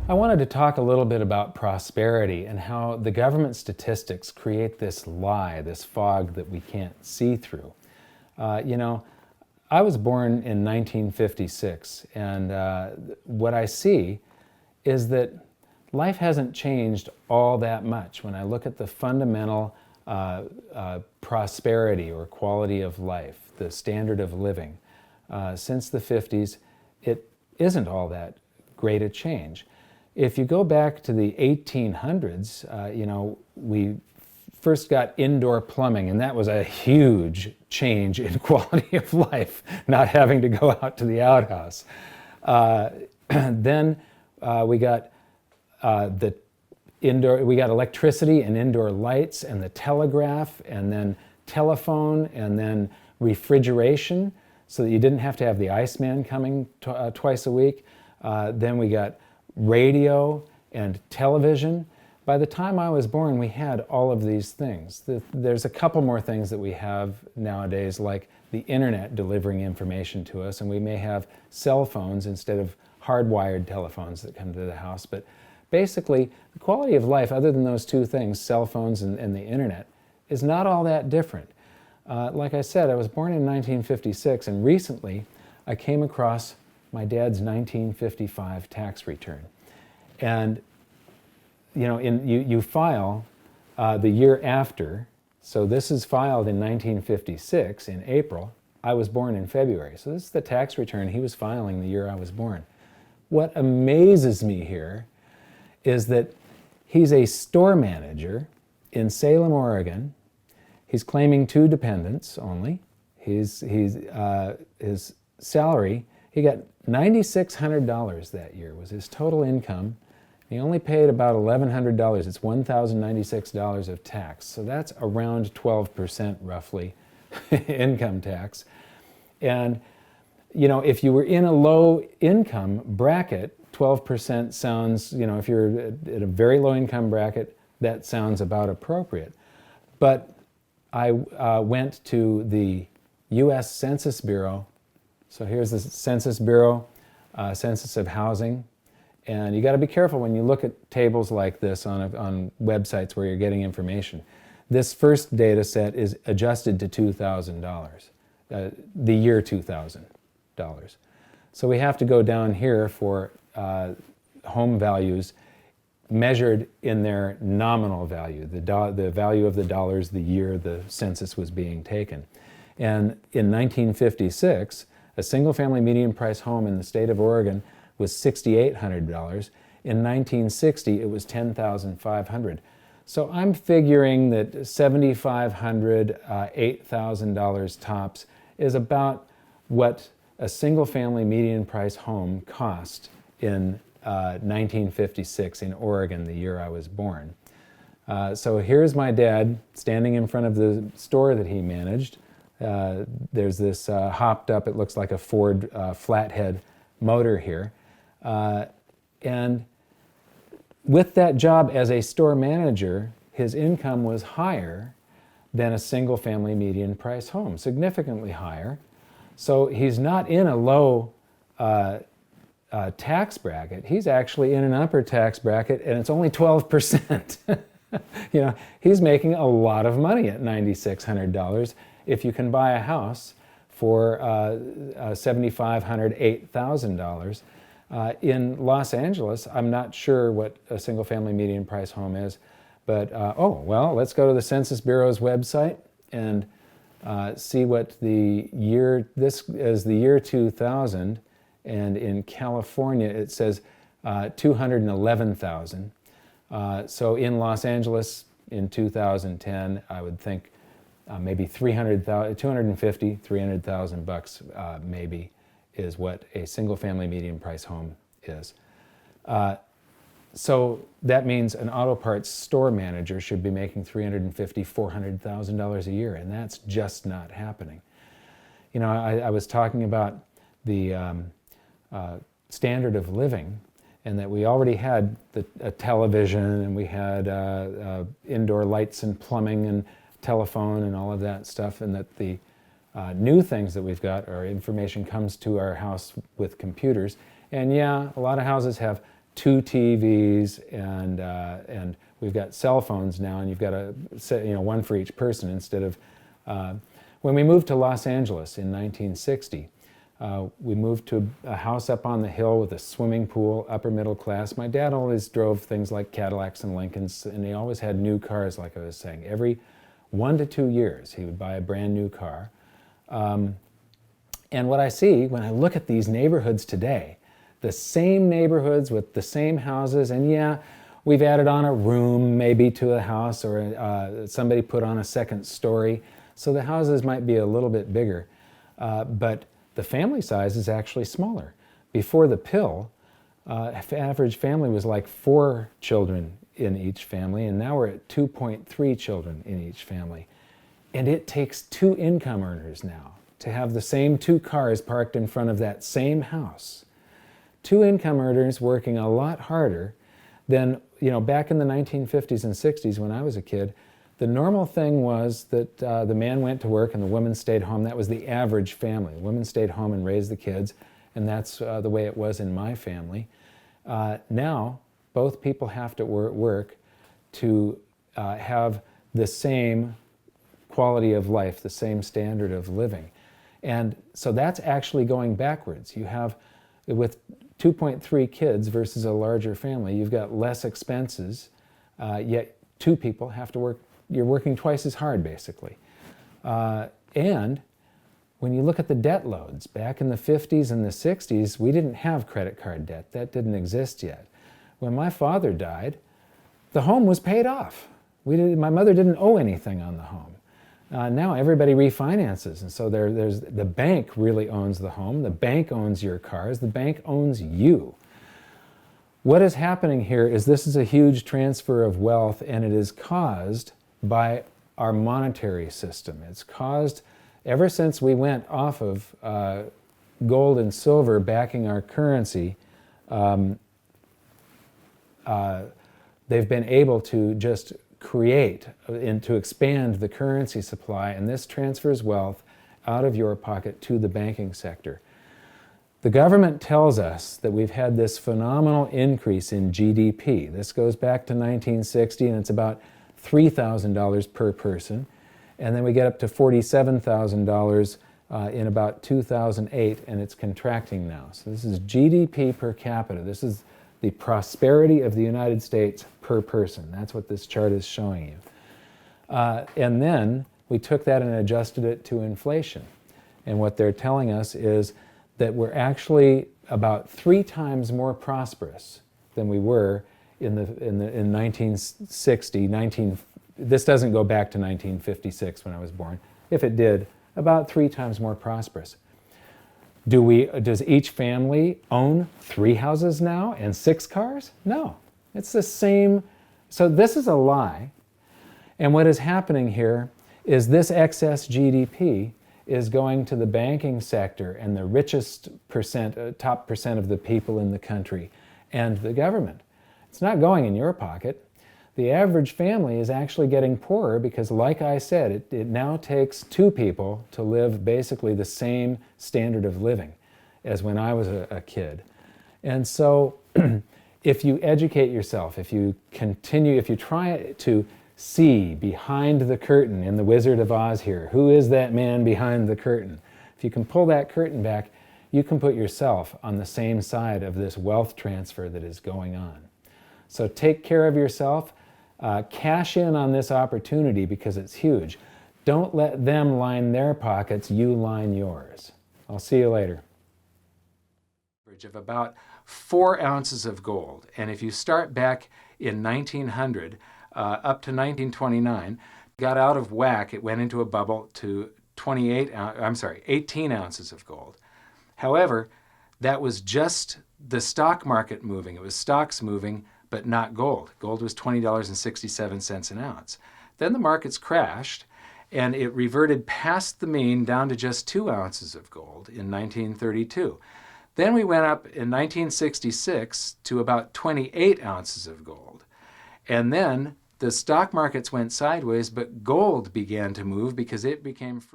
I wanted to talk a little bit about prosperity and how the government statistics create this lie, this fog that we can't see through. You know, I was born in 1956, and what I see is that life hasn't changed all that much when I look at the fundamental prosperity or quality of life, the standard of living. Since the 50s, it isn't all that great a change. If you go back to the 1800s, you know, we first got indoor plumbing, and that was a huge change in quality of life, not having to go out to the outhouse. Then we got we got electricity and indoor lights and the telegraph and then telephone and then refrigeration so that you didn't have to have the Iceman coming twice a week. Then we got radio and television. By the time I was born, we had all of these things. There's a couple more things that we have nowadays, like the internet delivering information to us, and we may have cell phones instead of hardwired telephones that come to the house. But basically, the quality of life, other than those two things, cell phones and the internet, is not all that different. Like I said, I was born in 1956, and recently I came across my dad's 1955 tax return. And you know, you file the year after, so this is filed in 1956 in April. I was born in February, so this is the tax return he was filing the year I was born. What amazes me here is that he's a store manager in Salem, Oregon. He's claiming 2 dependents only. His salary, he got $9,600 that year was his total income. He only paid about $1,100. It's $1,096 of tax. So that's around 12% roughly income tax. And you know, if you were in a low income bracket, 12% sounds, you know, if you're at a very low income bracket, that sounds about appropriate. But I went to the U.S. Census Bureau. So here's the Census Bureau, Census of Housing. And you got to be careful when you look at tables like this on websites where you're getting information. This first data set is adjusted to $2,000, the year $2,000. So we have to go down here for home values measured in their nominal value, the value of the dollars the year the census was being taken. And in 1956, a single-family median price home in the state of Oregon was $6,800. In 1960, it was $10,500. So I'm figuring that $7,500, $8,000 tops is about what a single-family median price home cost in 1956 in Oregon, the year I was born. So here's my dad standing in front of the store that he managed. There's this hopped up, it looks like a Ford flathead motor here. And with that job as a store manager, his income was higher than a single-family median price home, significantly higher. So he's not in a low tax bracket. He's actually in an upper tax bracket, and it's only 12%. You know, he's making a lot of money at $9,600 if you can buy a house for $7,500, $8,000. In Los Angeles, I'm not sure what a single-family median price home is, but oh, well, let's go to the Census Bureau's website and see what the year, this is the year 2000, and in California it says 211,000. So in Los Angeles in 2010, I would think maybe 250, 300,000 bucks maybe is what a single-family median price home is. So that means an auto parts store manager should be making $350,000, $400,000 a year, and that's just not happening. You know, I was talking about the standard of living, and that we already had a television, and we had indoor lights and plumbing and telephone and all of that stuff, and that the new things that we've got, our information comes to our house with computers. And yeah, a lot of houses have 2 TVs, and we've got cell phones now, and you've got one for each person instead of. When we moved to Los Angeles in 1960, we moved to a house up on the hill with a swimming pool, upper middle class. My dad always drove things like Cadillacs and Lincolns, and he always had new cars, like I was saying. Every 1 to 2 years, he would buy a brand new car. And what I see when I look at these neighborhoods today, the same neighborhoods with the same houses, and yeah, we've added on a room maybe to a house, or somebody put on a second story, so the houses might be a little bit bigger, but the family size is actually smaller. Before the pill, average family was like 4 children in each family, and now we're at 2.3 children in each family. And it takes 2 income earners now to have the same 2 cars parked in front of that same house. 2 income earners working a lot harder than, back in the 1950s and 60s when I was a kid. The normal thing was that the man went to work and the woman stayed home. That was the average family. The women stayed home and raised the kids, and that's the way it was in my family. Now, both people have to work to have the same quality of life, the same standard of living. And so that's actually going backwards. You have, with 2.3 kids versus a larger family, you've got less expenses, yet 2 people have to work. You're working twice as hard, basically. And when you look at the debt loads, back in the 50s and the 60s, we didn't have credit card debt. That didn't exist yet. When my father died, the home was paid off. My mother didn't owe anything on the home. Now everybody refinances, and so the bank really owns the home. The bank owns your cars. The bank owns you. What is happening here is this is a huge transfer of wealth, and it is caused by our monetary system. It's caused, ever since we went off of gold and silver backing our currency, they've been able to just create and to expand the currency supply, and this transfers wealth out of your pocket to the banking sector. The government tells us that we've had this phenomenal increase in GDP. This goes back to 1960, and it's about $3,000 per person. And then we get up to $47,000 in about 2008, and it's contracting now. So this is GDP per capita. This is the prosperity of the United States per person. That's what this chart is showing you. And then we took that and adjusted it to inflation. And what they're telling us is that we're actually about 3 times more prosperous than we were in 1960. This doesn't go back to 1956 when I was born. If it did, about 3 times more prosperous. Does each family own 3 houses now and 6 cars? No, it's the same. So this is a lie. And what is happening here is this excess GDP is going to the banking sector and the richest top percent of the people in the country and the government. It's not going in your pocket. The average family is actually getting poorer because, like I said, it now takes 2 people to live basically the same standard of living as when I was a kid. And so if you educate yourself, if you try to see behind the curtain in The Wizard of Oz here, who is that man behind the curtain? If you can pull that curtain back, you can put yourself on the same side of this wealth transfer that is going on. So take care of yourself. Cash in on this opportunity because it's huge. Don't let them line their pockets, you line yours. I'll see you later. Of about 4 ounces of gold. And if you start back in 1900 up to 1929, got out of whack, it went into a bubble to 18 ounces of gold. However, that was just the stock market moving. It was stocks moving, but not gold. Gold was $20.67 an ounce. Then the markets crashed, and it reverted past the mean down to just 2 ounces of gold in 1932. Then we went up in 1966 to about 28 ounces of gold. And then the stock markets went sideways, but gold began to move because it became free.